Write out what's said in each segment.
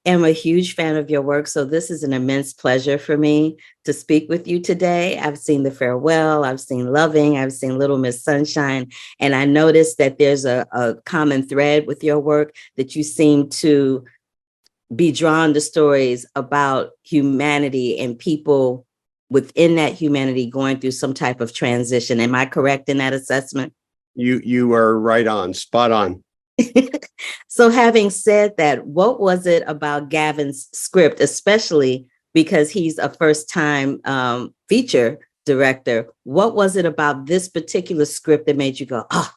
am a huge fan of your work, so this is an immense pleasure for me to speak with you today. I've seen The Farewell, I've seen Loving, I've seen Little Miss Sunshine, and I noticed that there's a common thread with your work, that you seem to be drawn to stories about humanity and people within that humanity going through some type of transition. Am I correct in that assessment? You are right on, spot on. So having said that, what was it about Gavin's script, especially because he's a first-time feature director? What was it about this particular script that made you go, oh,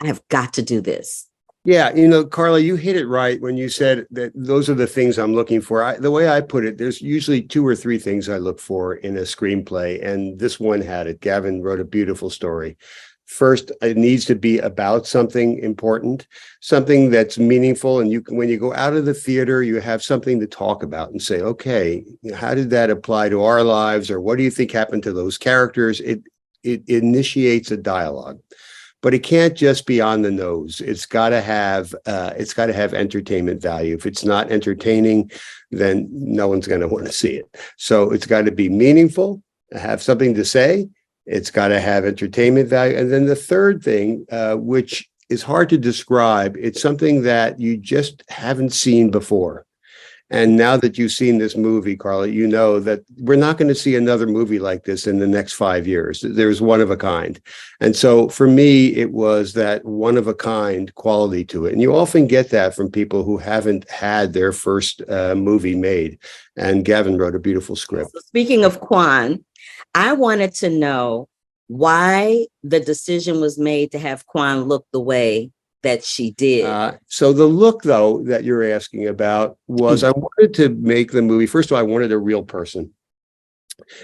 I have got to do this? Yeah, Carla, you hit it right when you said that those are the things I'm looking for. The way I put it, there's usually 2 or 3 things I look for in a screenplay, and this one had it. Gavin wrote a beautiful story. First, it needs to be about something important, something that's meaningful. And when you go out of the theater, you have something to talk about and say, okay, how did that apply to our lives? Or what do you think happened to those characters? It initiates a dialogue, but it can't just be on the nose. It's got to have entertainment value. If it's not entertaining, then no one's going to want to see it. So it's got to be meaningful, have something to say. It's got to have entertainment value. And then the third thing, which is hard to describe, it's something that you just haven't seen before. And now that you've seen this movie, Carla, you know that we're not going to see another movie like this in the next 5 years. There's one of a kind. And so for me, it was that one of a kind quality to it. And you often get that from people who haven't had their first movie made. And Gavin wrote a beautiful script. Speaking of Quan, I wanted to know why the decision was made to have Quan look the way that she did. So the look, though, that you're asking about was I wanted to make the movie. First of all, I wanted a real person.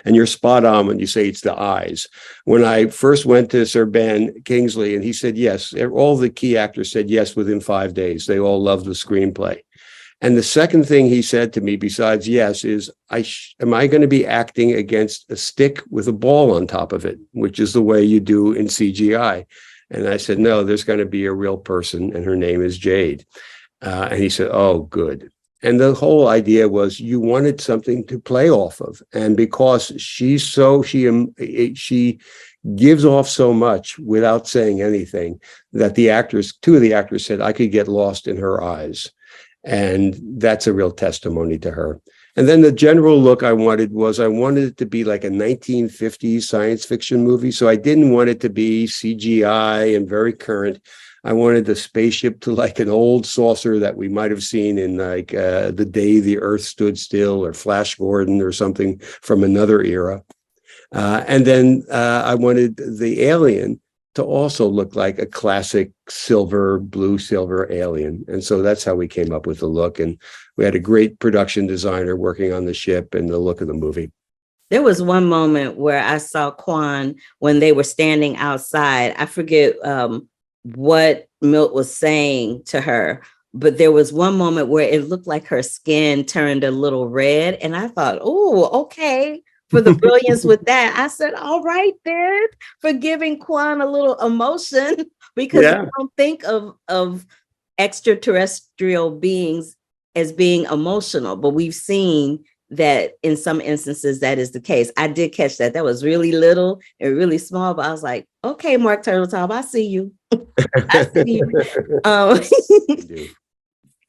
And you're spot on when you say it's the eyes. When I first went to Sir Ben Kingsley and he said yes, all the key actors said yes within 5 days. They all loved the screenplay. And the second thing he said to me, besides yes, is, am I going to be acting against a stick with a ball on top of it, which is the way you do in CGI? And I said, no, there's going to be a real person, and her name is Jade. And he said, oh, good. And the whole idea was you wanted something to play off of. And because she gives off so much without saying anything, that 2 of the actors said, I could get lost in her eyes. And that's a real testimony to her. And then the general look I wanted it to be like a 1950s science fiction movie. So I didn't want it to be CGI and very current. I wanted the spaceship to like an old saucer that we might have seen in like The Day the Earth Stood Still or Flash Gordon or something from another era. And then I wanted the alien to also look like a classic blue silver alien. And so that's how we came up with the look. And we had a great production designer working on the ship and the look of the movie. There was one moment where I saw Quan when they were standing outside. I forget what Milt was saying to her, but there was one moment where it looked like her skin turned a little red. And I thought, oh, okay. For the brilliance with that, I said, all right, then, for giving Quan a little emotion, because I don't think of extraterrestrial beings as being emotional, but we've seen that in some instances that is the case. I did catch that. That was really little and really small, but I was like, okay, Marc Turtletaub, I see you. I see you.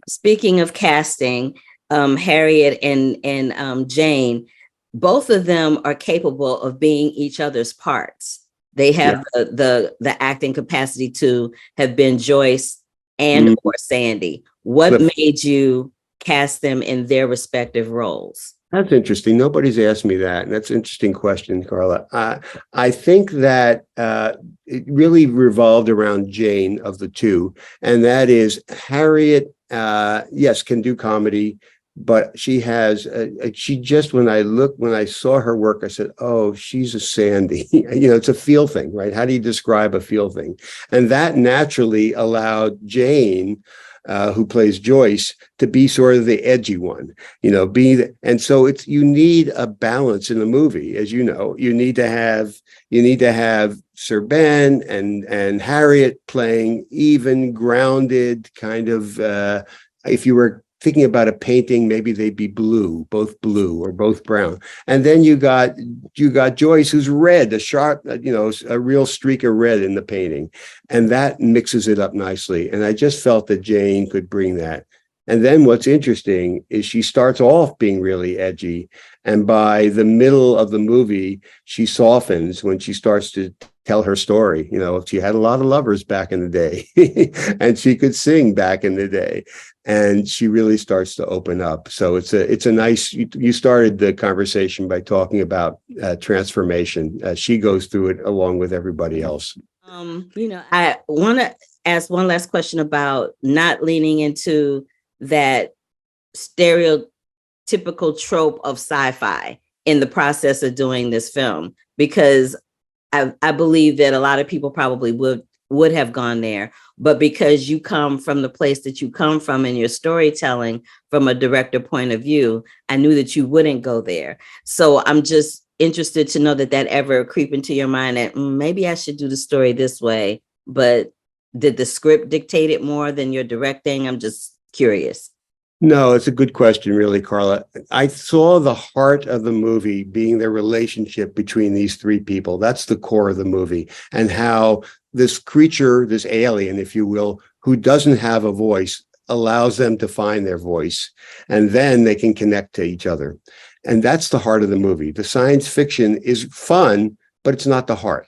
Speaking of casting, Harriet and Jane, both of them are capable of being each other's parts. They have the acting capacity to have been Joyce and or Sandy. What made you cast them in their respective roles? That's interesting. Nobody's asked me that. And that's an interesting question, Carla. I think that it really revolved around Jane of the two. And that is Harriet, yes, can do comedy. But she has, when I saw her work, I said, oh, she's a Sandy. It's a feel thing, right? How do you describe a feel thing? And that naturally allowed Jane, who plays Joyce, to be sort of the edgy one, and so you need a balance in the movie, as you know. You need to have Sir Ben and Harriet playing even, grounded, kind of, if you were thinking about a painting, maybe they'd be blue or both brown. And then you got Joyce, who's red, a sharp, a real streak of red in the painting. And that mixes it up nicely. And I just felt that Jane could bring that. And then what's interesting is she starts off being really edgy. And by the middle of the movie, she softens when she starts to tell her story. She had a lot of lovers back in the day and she could sing back in the day. And she really starts to open up. So it's a nice, you started the conversation by talking about transformation. She goes through it along with everybody else. I want to ask one last question about not leaning into that stereotypical trope of sci-fi in the process of doing this film, because I believe that a lot of people probably would have gone there, but because you come from the place that you come from in your storytelling from a director point of view, I knew that you wouldn't go there. So I'm just interested to know that ever creep into your mind that maybe I should do the story this way, but did the script dictate it more than your directing? I'm just curious. No, it's a good question, really, Carla. I saw the heart of the movie being the relationship between these three people. That's the core of the movie, and how this creature, this alien, if you will, who doesn't have a voice, allows them to find their voice, and then they can connect to each other. And that's the heart of the movie. The science fiction is fun, but it's not the heart.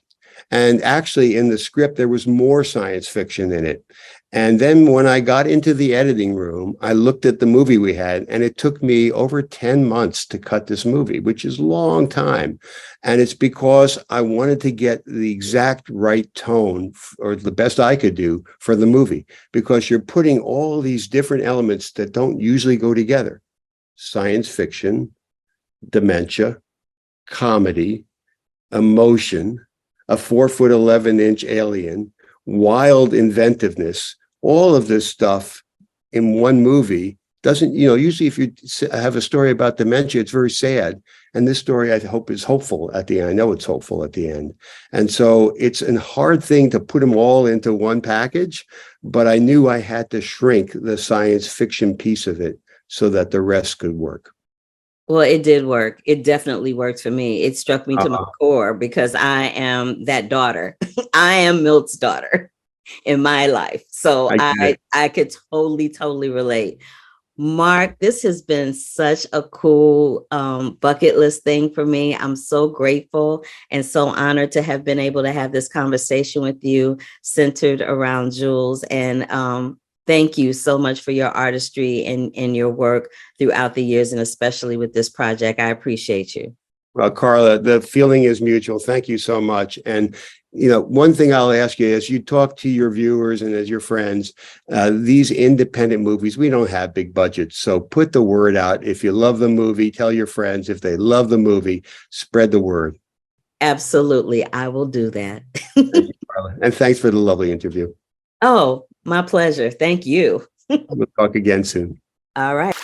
And actually, in the script, there was more science fiction in it. And then when I got into the editing room, I looked at the movie we had, and it took me over 10 months to cut this movie, which is a long time. And it's because I wanted to get the exact right tone, or the best I could do for the movie, because you're putting all these different elements that don't usually go together. Science fiction, dementia, comedy, emotion, a 4'11" alien, wild inventiveness, all of this stuff in one movie doesn't, usually if you have a story about dementia, it's very sad. And this story, I hope, is hopeful at the end. I know it's hopeful at the end. And so it's a hard thing to put them all into one package, but I knew I had to shrink the science fiction piece of it so that the rest could work. Well, it did work. It definitely worked for me. It struck me to my core because I am that daughter. I am Milt's daughter in my life. So I could totally relate. Marc, this has been such a cool bucket list thing for me. I'm so grateful and so honored to have been able to have this conversation with you centered around Jules. And thank you so much for your artistry and your work throughout the years, and especially with this project. I appreciate you. Well, Carla, the feeling is mutual. Thank you so much. And, one thing I'll ask you as you talk to your viewers and as your friends, these independent movies, we don't have big budgets. So put the word out. If you love the movie, tell your friends. If they love the movie, spread the word. Absolutely. I will do that. Thank you, Carla. And thanks for the lovely interview. Oh, my pleasure. Thank you. We'll talk again soon. All right.